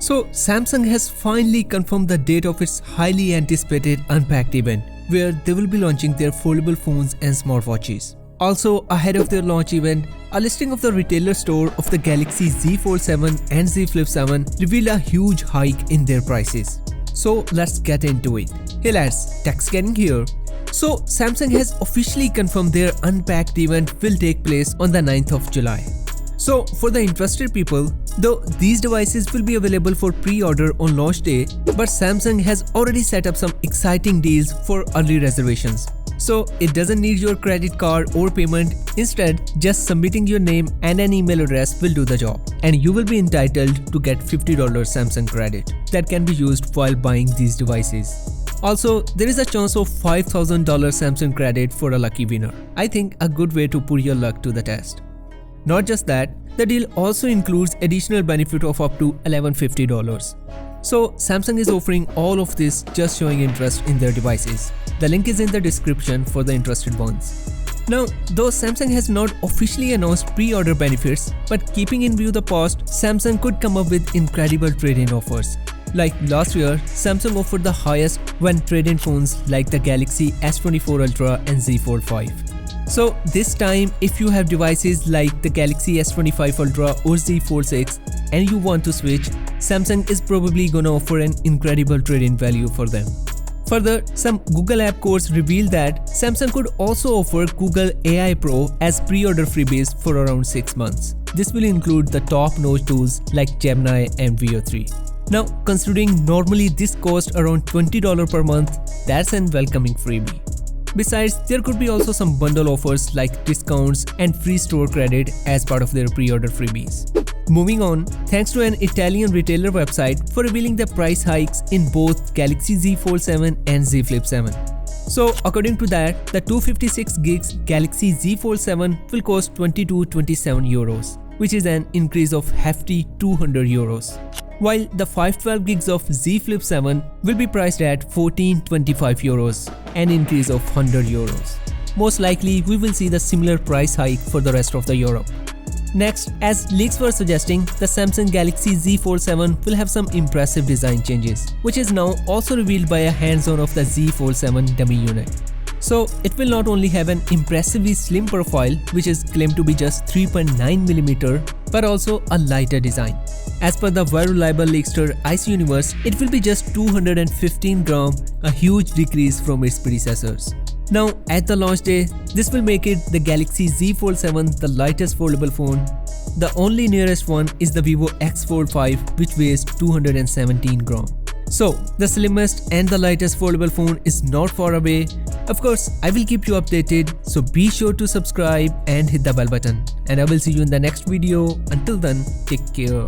So Samsung has finally confirmed the date of its highly anticipated Unpacked event, where they will be launching their foldable phones and smartwatches. Also, ahead of their launch event, a listing of the retailer store of the Galaxy Z Fold7 and Z Flip7 revealed a huge hike in their prices. So let's get into it. Hey lads, TechScanning here. So Samsung has officially confirmed their Unpacked event will take place on the 9th of July. So for the interested people, though these devices will be available for pre-order on launch day, but Samsung has already set up some exciting deals for early reservations. So it doesn't need your credit card or payment. Instead, just submitting your name and an email address will do the job, and you will be entitled to get $50 Samsung credit that can be used while buying these devices. Also, there is a chance of $5,000 Samsung credit for a lucky winner. I think a good way to put your luck to the test. Not just that, the deal also includes additional benefit of up to $1,150. So Samsung is offering all of this just showing interest in their devices. The link is in the description for the interested ones. Now, though Samsung has not officially announced pre-order benefits, but keeping in view the past, Samsung could come up with incredible trade-in offers. Like last year, Samsung offered the highest when trade-in phones like the Galaxy S24 Ultra and Z Fold 5. So this time, if you have devices like the Galaxy S25 Ultra or Z Fold 6 and you want to switch, Samsung is probably gonna offer an incredible trade-in value for them. Further, some Google app codes reveal that Samsung could also offer Google AI Pro as pre-order freebies for around 6 months. This will include the top-notch tools like Gemini and Veo 3. Now, considering normally this costs around $20 per month, that's an welcoming freebie. Besides, there could be also some bundle offers like discounts and free store credit as part of their pre-order freebies. Moving on, thanks to an Italian retailer website for revealing the price hikes in both Galaxy Z Fold7 and Z Flip7. So according to that, the 256GB Galaxy Z Fold7 will cost 22-27 euros, which is an increase of hefty 200 euros. While the 512GB of Z Flip7 will be priced at 14-25 euros, an increase of 100 euros. Most likely, we will see the similar price hike for the rest of the Europe. Next, as leaks were suggesting, the Samsung Galaxy Z Fold7 will have some impressive design changes, which is now also revealed by a hands-on of the Z Fold7 dummy unit. So it will not only have an impressively slim profile, which is claimed to be just 3.9mm, but also a lighter design. As per the very reliable leakster Ice Universe, it will be just 215 grams, a huge decrease from its predecessors. Now, at the launch day, this will make it the Galaxy Z Fold7 the lightest foldable phone. The only nearest one is the Vivo X Fold 5, which weighs 217 grams. So, the slimmest and the lightest foldable phone is not far away. Of course, I will keep you updated, so be sure to subscribe and hit the bell button. And I will see you in the next video. Until then, take care.